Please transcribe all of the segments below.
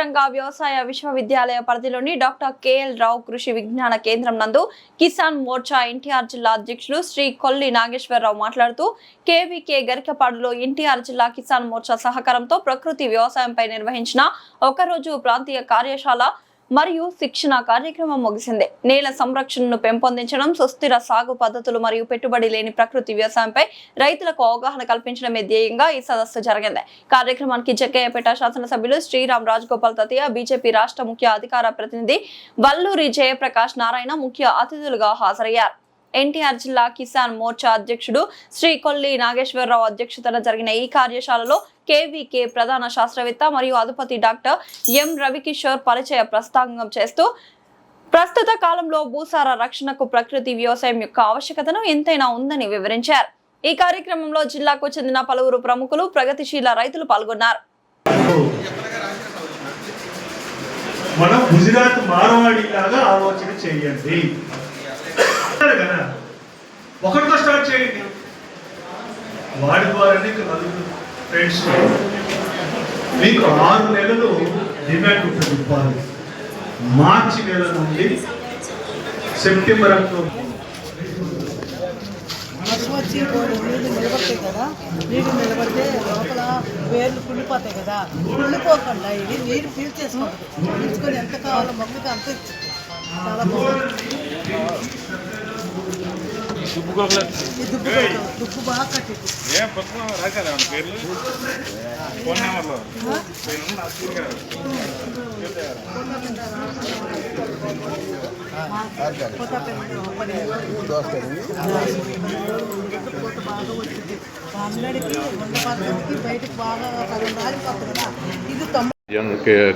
రంగ వ్యవసాయ విశ్వవిద్యాలయ పరిధిలోని డాక్టర్ కెఎల్ రావు కృషి విజ్ఞాన కేంద్రం నందు కిసాన్ మోర్చా ఎన్టీఆర్ జిల్లా అధ్యక్షుడు శ్రీ కొల్లి నాగేశ్వరరావు మాట్లాడుతూ కేవీకే గరికపాడులో ఎన్టీఆర్ జిల్లా కిసాన్ మోర్చా సహకారంతో ప్రకృతి వ్యవసాయంపై నిర్వహించిన ఒకరోజు ప్రాంతీయ కార్యశాల మరియు శిక్షణ కార్యక్రమం ముగిసింది. నేల సంరక్షణను పెంపొందించడం, సుస్థిర సాగు పద్ధతులు మరియు పెట్టుబడి లేని ప్రకృతి వ్యవసాయంపై రైతులకు అవగాహన కల్పించడమే ధ్యేయంగా ఈ సదస్సు జరిగింది. కార్యక్రమానికి జగ్గయ్యపేట శాసనసభ్యులు శ్రీరామ్ రాజగోపాల్ తతియా, బీజేపీ రాష్ట్ర ముఖ్య అధికార ప్రతినిధి వల్లూరి జయప్రకాష్ నారాయణ ముఖ్య అతిథులుగా హాజరయ్యారు. ఎన్టీఆర్ జిల్లా కిసాన్ మోర్చా అధ్యక్షుడు శ్రీ కొల్లి నాగేశ్వరరావు అధ్యక్షతన జరిగిన ఈ కార్యశాలలో కేవీకే ప్రధాన శాస్త్రవేత్త మరియు అధిపతి డాక్టర్ ఎం రవికిషోర్ పరిచయ ప్రసంగం చేస్తూ ప్రస్తుత కాలంలో భూసార రక్షణకు ప్రకృతి వ్యవసాయం యొక్క ఆవశ్యకతను ఎంతైనా ఉందని వివరించారు. ఈ కార్యక్రమంలో జిల్లాకు చెందిన పలువురు ప్రముఖులు, ప్రగతిశీల రైతులు పాల్గొన్నారు. మనం గుజరాత్ మారవాడిలాగా ఆలోచన చేయండి. ఒకటితో స్టార్ట్ చేయండి. వాడి ద్వారానే నలుగురు ఫ్రెండ్స్ మీకు 6 నెలలు డిమాండ్ ఉంటుంది. మార్చి నెల నుండి సెప్టెంబర్ అక్టోబర్ వచ్చి నీళ్ళు నిలబడతాయి కదా, నీళ్ళు నిలబడితే లోపల వేర్లు కుళ్ళిపోతాయి కదా, కుళ్ళిపోకుండా ఇది నీరు పీల్చేసుకుంటుంది. పీల్చుకొని ఎంత కావాలో మొక్కకి అంత ఇస్తుంది. చాలా బాగుంటుంది. దుక్కు బాగా కట్టింది.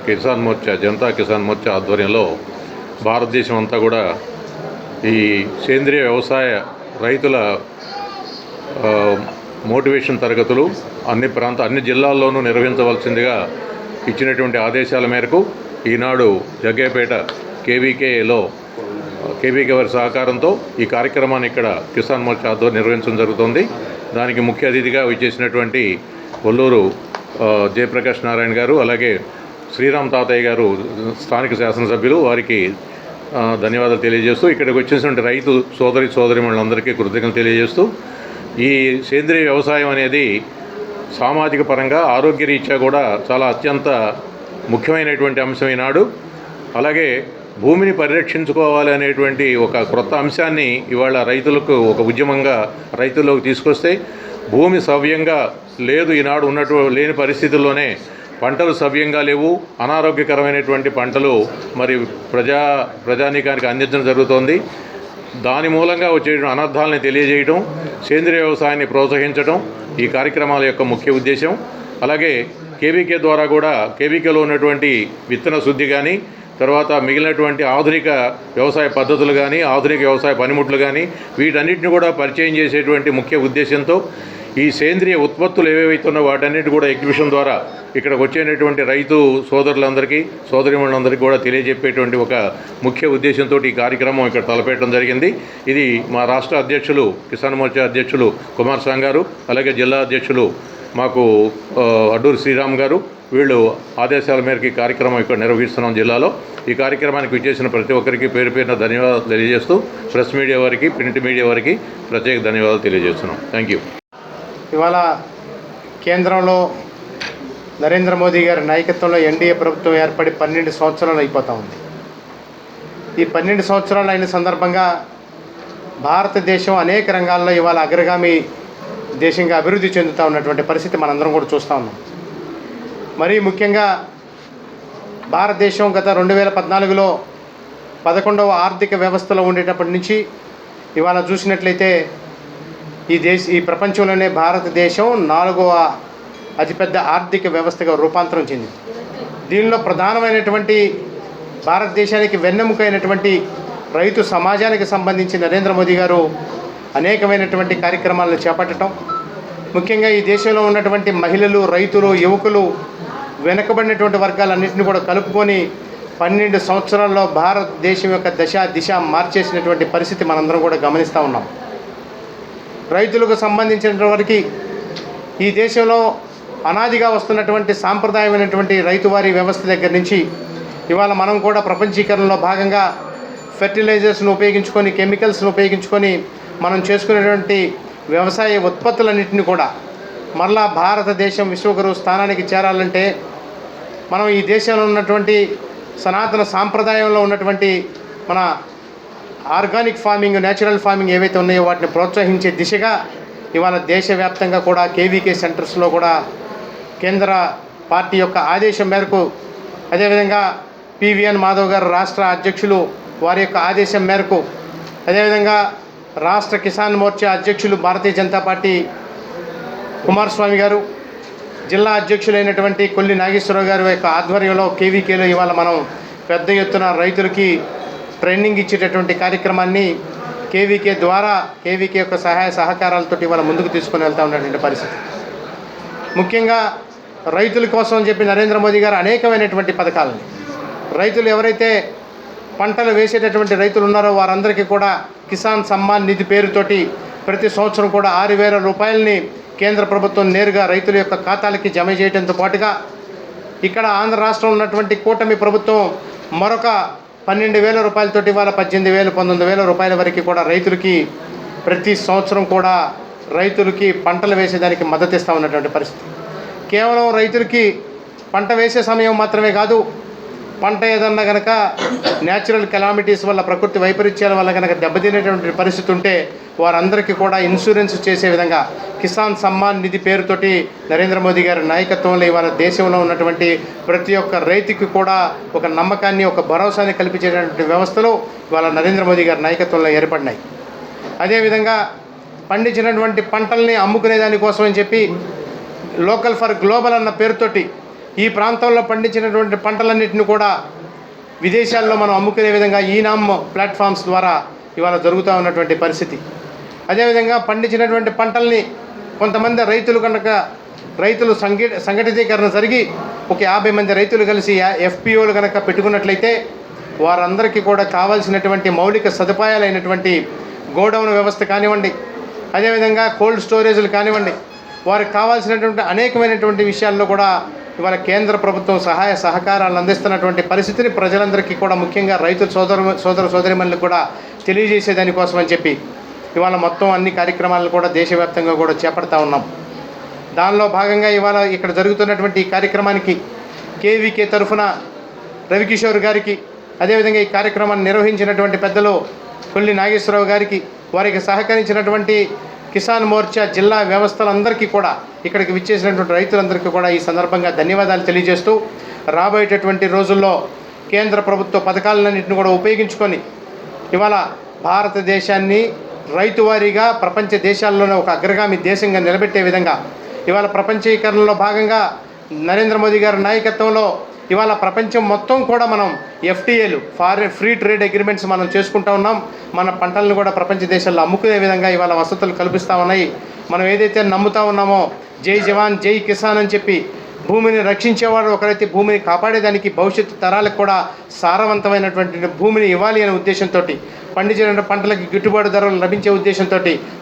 కిసాన్ మోర్చా, జనతా కిసాన్ మోర్చా ఆధ్వర్యంలో భారతదేశం అంతా కూడా ఈ సేంద్రియ వ్యవసాయ రైతుల మోటివేషన్ తరగతులు అన్ని జిల్లాల్లోనూ నిర్వహించవలసిందిగా ఇచ్చినటువంటి ఆదేశాల మేరకు ఈనాడు జగ్గయ్యపేట కేవీకే వారి సహకారంతో ఈ కార్యక్రమాన్ని ఇక్కడ కిసాన్ మోర్చా ఆధ్వర్యంలో నిర్వహించడం జరుగుతుంది. దానికి ముఖ్య అతిథిగా విచ్చేసినటువంటి వల్లూరు జయప్రకాష్ నారాయణ గారు, అలాగే శ్రీరామ్ తాతయ్య గారు స్థానిక శాసనసభ్యులు, వారికి ధన్యవాదాలు తెలియజేస్తూ ఇక్కడికి వచ్చేసినటువంటి రైతు సోదరిమణులందరికీ కృతజ్ఞతలు తెలియజేస్తూ, ఈ సేంద్రీయ వ్యవసాయం అనేది సామాజిక పరంగా ఆరోగ్యరీత్యా కూడా చాలా అత్యంత ముఖ్యమైనటువంటి అంశం ఈనాడు. అలాగే భూమిని పరిరక్షించుకోవాలి అనేటువంటి ఒక క్రొత్త అంశాన్ని ఇవాళ రైతులకు ఒక ఉద్యమంగా రైతుల్లోకి తీసుకొస్తే, భూమి సవ్యంగా లేదు ఈనాడు లేని పరిస్థితుల్లోనే పంటలు సవ్యంగా లేవు, అనారోగ్యకరమైనటువంటి పంటలు మరి ప్రజానీకానికి అందించడం జరుగుతోంది. దాని మూలంగా వచ్చే అనర్థాలని తెలియజేయడం, సేంద్రీయ వ్యవసాయాన్ని ప్రోత్సహించడం ఈ కార్యక్రమాల యొక్క ముఖ్య ఉద్దేశం. అలాగే కేవీకే ద్వారా కూడా కేవీకేలో ఉన్నటువంటి విత్తన శుద్ధి కానీ, తర్వాత మిగిలినటువంటి ఆధునిక వ్యవసాయ పద్ధతులు కానీ, ఆధునిక వ్యవసాయ పనిముట్లు కానీ వీటన్నిటిని కూడా పరిచయం చేసేటువంటి ముఖ్య ఉద్దేశంతో ఈ సేంద్రియ ఉత్పత్తులు ఏవేవైతున్నా వాటన్నిటి కూడా ఎగ్జిబిషన్ ద్వారా ఇక్కడికి వచ్చేటటువంటి రైతు సోదరులందరికీ, సోదరిమణులందరికీ కూడా తెలియజెప్పేటువంటి ఒక ముఖ్య ఉద్దేశంతో ఈ కార్యక్రమం ఇక్కడ తలపెట్టడం జరిగింది. ఇది మా రాష్ట్ర అధ్యక్షులు, కిసాన్ మోర్చా అధ్యక్షులు కుమార్ సాంగ్ గారు, అలాగే జిల్లా అధ్యక్షులు మాకు అడ్డూరి శ్రీరామ్ గారు, వీళ్ళు ఆదేశాల మేరకు ఈ కార్యక్రమం ఇక్కడ నిర్వహిస్తున్నాం జిల్లాలో. ఈ కార్యక్రమానికి విచ్చేసిన ప్రతి ఒక్కరికి పేరు పేరున ధన్యవాదాలు తెలియజేస్తూ, ప్రెస్ మీడియా వారికి, ప్రింట్ మీడియా వారికి ప్రత్యేక ధన్యవాదాలు తెలియజేస్తున్నాం. Thank you. ఇవాళ కేంద్రంలో నరేంద్ర మోదీ గారి నాయకత్వంలో ఎన్డీఏ ప్రభుత్వం ఏర్పడి 12 సంవత్సరాలు అయిపోతూ ఉంది. ఈ 12 సంవత్సరాలు అయిన సందర్భంగా భారతదేశం అనేక రంగాల్లో ఇవాళ అగ్రగామి దేశంగా అభివృద్ధి చెందుతూ ఉన్నటువంటి పరిస్థితి మనందరం కూడా చూస్తూ ఉన్నాం. మరీ ముఖ్యంగా భారతదేశం గత 2014లో 11వ ఆర్థిక వ్యవస్థలో ఉండేటప్పటి నుంచి ఇవాళ చూసినట్లయితే ఈ ప్రపంచంలోనే భారతదేశం 4వ అతిపెద్ద ఆర్థిక వ్యవస్థగా రూపాంతరం చెందింది. దీనిలో ప్రధానమైనటువంటి భారతదేశానికి వెన్నెముకైనటువంటి రైతు సమాజానికి సంబంధించి నరేంద్ర మోదీ గారు అనేకమైనటువంటి కార్యక్రమాలను చేపట్టడం, ముఖ్యంగా ఈ దేశంలో ఉన్నటువంటి మహిళలు, రైతులు, యువకులు, వెనుకబడినటువంటి వర్గాలన్నింటినీ కూడా కలుపుకొని 12 సంవత్సరాల్లో భారతదేశం యొక్క దిశ మార్చేసినటువంటి పరిస్థితి మనందరం కూడా గమనిస్తూ ఉన్నాం. రైతులకు సంబంధించిన వరకు ఈ దేశంలో అనాదిగా వస్తున్నటువంటి సాంప్రదాయమైనటువంటి రైతువారీ వ్యవస్థ దగ్గర నుంచి ఇవాళ మనం కూడా ప్రపంచీకరణలో భాగంగా ఫెర్టిలైజర్స్ను ఉపయోగించుకొని కెమికల్స్ను ఉపయోగించుకొని మనం చేసుకునేటువంటి వ్యవసాయ ఉత్పత్తులన్నింటినీ కూడా మరలా భారతదేశం విశ్వగురు స్థానానికి చేరాలంటే మనం ఈ దేశంలో ఉన్నటువంటి సనాతన సాంప్రదాయంలో ఉన్నటువంటి మన ఆర్గానిక్ ఫార్మింగ్, న్యాచురల్ ఫార్మింగ్ ఏవైతే ఉన్నాయో వాటిని ప్రోత్సహించే దిశగా ఇవాళ దేశవ్యాప్తంగా కూడా కేవీకే సెంటర్స్లో కూడా కేంద్ర పార్టీ యొక్క ఆదేశం మేరకు, అదేవిధంగా పివిఎన్ మాధవ్ గారు రాష్ట్ర అధ్యక్షులు వారి యొక్క ఆదేశం మేరకు, అదేవిధంగా రాష్ట్ర కిసాన్ మోర్చా అధ్యక్షులు భారతీయ జనతా పార్టీ కుమారస్వామి గారు, జిల్లా అధ్యక్షులైనటువంటి కొల్లి నాగేశ్వరరావు గారి యొక్క ఆధ్వర్యంలో కేవీకేలో ఇవాళ మనం పెద్ద ఎత్తున రైతులకి ట్రైనింగ్ ఇచ్చేటటువంటి కార్యక్రమాన్ని కేవీకే ద్వారా కేవీకే యొక్క సహాయ సహకారాలతో ఇవాళ ముందుకు తీసుకొని వెళ్తూ ఉన్నటువంటి పరిస్థితి. ముఖ్యంగా రైతుల కోసం అని చెప్పి నరేంద్ర మోదీ గారు అనేకమైనటువంటి పథకాలని, రైతులు ఎవరైతే పంటలు వేసేటటువంటి రైతులు ఉన్నారో వారందరికీ కూడా కిసాన్ సమ్మాన్ నిధి పేరుతోటి ప్రతి సంవత్సరం కూడా 6,000 రూపాయలని కేంద్ర ప్రభుత్వం నేరుగా రైతుల యొక్క ఖాతాలకి జమ చేయడంతో పాటుగా ఇక్కడ ఆంధ్ర రాష్ట్రంలో ఉన్నటువంటి కూటమి ప్రభుత్వం మరొక 12,000 రూపాయలతోటి ఇవాళ 18,000, 19,000 రూపాయల వరకు కూడా రైతులకి ప్రతి సంవత్సరం కూడా రైతులకి పంటలు వేసేదానికి మద్దతు ఇస్తూ ఉన్నటువంటి పరిస్థితి. కేవలం రైతులకి పంట వేసే సమయం మాత్రమే కాదు, పంట ఏదన్నా కనుక న్యాచురల్ కెలామిటీస్ వల్ల, ప్రకృతి వైపరీత్యాల వల్ల కనుక దెబ్బతినేటువంటి పరిస్థితి ఉంటే వారందరికీ కూడా ఇన్సూరెన్స్ చేసే విధంగా కిసాన్ సమ్మాన్ నిధి పేరుతోటి నరేంద్ర మోదీ గారి నాయకత్వంలో ఇవాళ దేశంలో ఉన్నటువంటి ప్రతి ఒక్క రైతుకి కూడా ఒక నమ్మకాన్ని, ఒక భరోసాని కల్పించేటువంటి వ్యవస్థలు ఇవాళ నరేంద్ర మోదీ గారి నాయకత్వంలో ఏర్పడినాయి. అదేవిధంగా పండించినటువంటి పంటల్ని అమ్ముకునే దానికోసం అని చెప్పి లోకల్ ఫర్ గ్లోబల్ అన్న పేరుతోటి ఈ ప్రాంతంలో పండించినటువంటి పంటలన్నింటినీ కూడా విదేశాల్లో మనం అమ్ముకునే విధంగా ఈనామ్ ప్లాట్ఫామ్స్ ద్వారా ఇవాళ జరుగుతూ ఉన్నటువంటి పరిస్థితి. అదేవిధంగా పండించినటువంటి పంటల్ని కొంతమంది రైతులు సంఘటితీకరణ జరిగి ఒక 50 మంది రైతులు కలిసి ఎఫ్పిఓలు కనుక పెట్టుకున్నట్లయితే వారందరికీ కూడా కావాల్సినటువంటి మౌలిక సదుపాయాలైనటువంటి గోడౌన్ వ్యవస్థ కానివ్వండి, అదేవిధంగా కోల్డ్ స్టోరేజ్లు కానివ్వండి, వారికి కావాల్సినటువంటి అనేకమైనటువంటి విషయాల్లో కూడా ఇవాళ కేంద్ర ప్రభుత్వం సహాయ సహకారాలను అందిస్తున్నటువంటి పరిస్థితిని ప్రజలందరికీ కూడా, ముఖ్యంగా రైతు సోదరిమణులకు కూడా తెలియజేసేదానికోసం అని చెప్పి ఇవాళ మొత్తం అన్ని కార్యక్రమాలను కూడా దేశవ్యాప్తంగా కూడా చేపడతా ఉన్నాం. దానిలో భాగంగా ఇవాళ ఇక్కడ జరుగుతున్నటువంటి ఈ కార్యక్రమానికి కేవీకే తరఫున రవికిషోర్ గారికి, అదేవిధంగా ఈ కార్యక్రమాన్ని నిర్వహించినటువంటి పెద్దలు కొల్లి నాగేశ్వరరావు గారికి, వారికి సహకరించినటువంటి కిసాన్ మోర్చా జిల్లా వ్యవస్థలందరికీ కూడా, ఇక్కడికి విచ్చేసినటువంటి రైతులందరికీ కూడా ఈ సందర్భంగా ధన్యవాదాలు తెలియజేస్తూ, రాబోయేటటువంటి రోజుల్లో కేంద్ర ప్రభుత్వ పథకాలన్నింటిని కూడా ఉపయోగించుకొని ఇవాళ భారతదేశాన్ని రైతువారీగా ప్రపంచ దేశాల్లోనే ఒక అగ్రగామి దేశంగా నిలబెట్టే విధంగా ఇవాళ ప్రపంచీకరణలో భాగంగా నరేంద్ర మోదీ గారి నాయకత్వంలో ఇవాళ ప్రపంచం మొత్తం కూడా మనం ఎఫ్టీఏలు, ఫారెన్ ఫ్రీ ట్రేడ్ అగ్రిమెంట్స్ మనం చేసుకుంటూ ఉన్నాం. మన పంటలను కూడా ప్రపంచ దేశాల్లో అమ్ముకునే విధంగా ఇవాళ వసతులు కల్పిస్తూ ఉన్నాయి. మనం ఏదైతే నమ్ముతా ఉన్నామో జై జవాన్ జై కిసాన్ అని చెప్పి, భూమిని రక్షించేవాడు ఒకరైతే భూమిని కాపాడేదానికి భవిష్యత్తు తరాలకు కూడా సారవంతమైనటువంటి భూమిని ఇవ్వాలి అనే ఉద్దేశంతో, పండించిన పంటలకి గిట్టుబాటు ధరలు లభించే ఉద్దేశంతో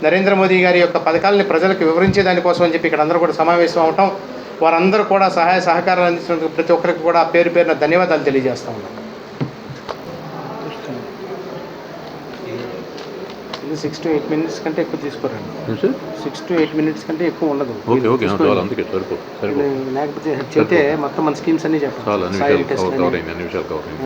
నరేంద్ర మోదీ గారి యొక్క పథకాలని ప్రజలకు వివరించే దానికోసం అని చెప్పి ఇక్కడ అందరూ కూడా సమావేశం అవటం, వారందరూ కూడా సహాయ సహకారాలు అందించినందుకు ప్రతి ఒక్కరికి కూడా పేరు పేరున ధన్యవాదాలు తెలియజేస్తా ఉన్నాం. ఇది 6 to 8 minutes కంటే ఎక్కువ తీసుకోరండి. 6 to 8 minutes కంటే ఎక్కువ ఉండదు. లేకపోతే చెప్తే మొత్తం మన స్కీమ్స్ అన్నీ చెప్పాలి.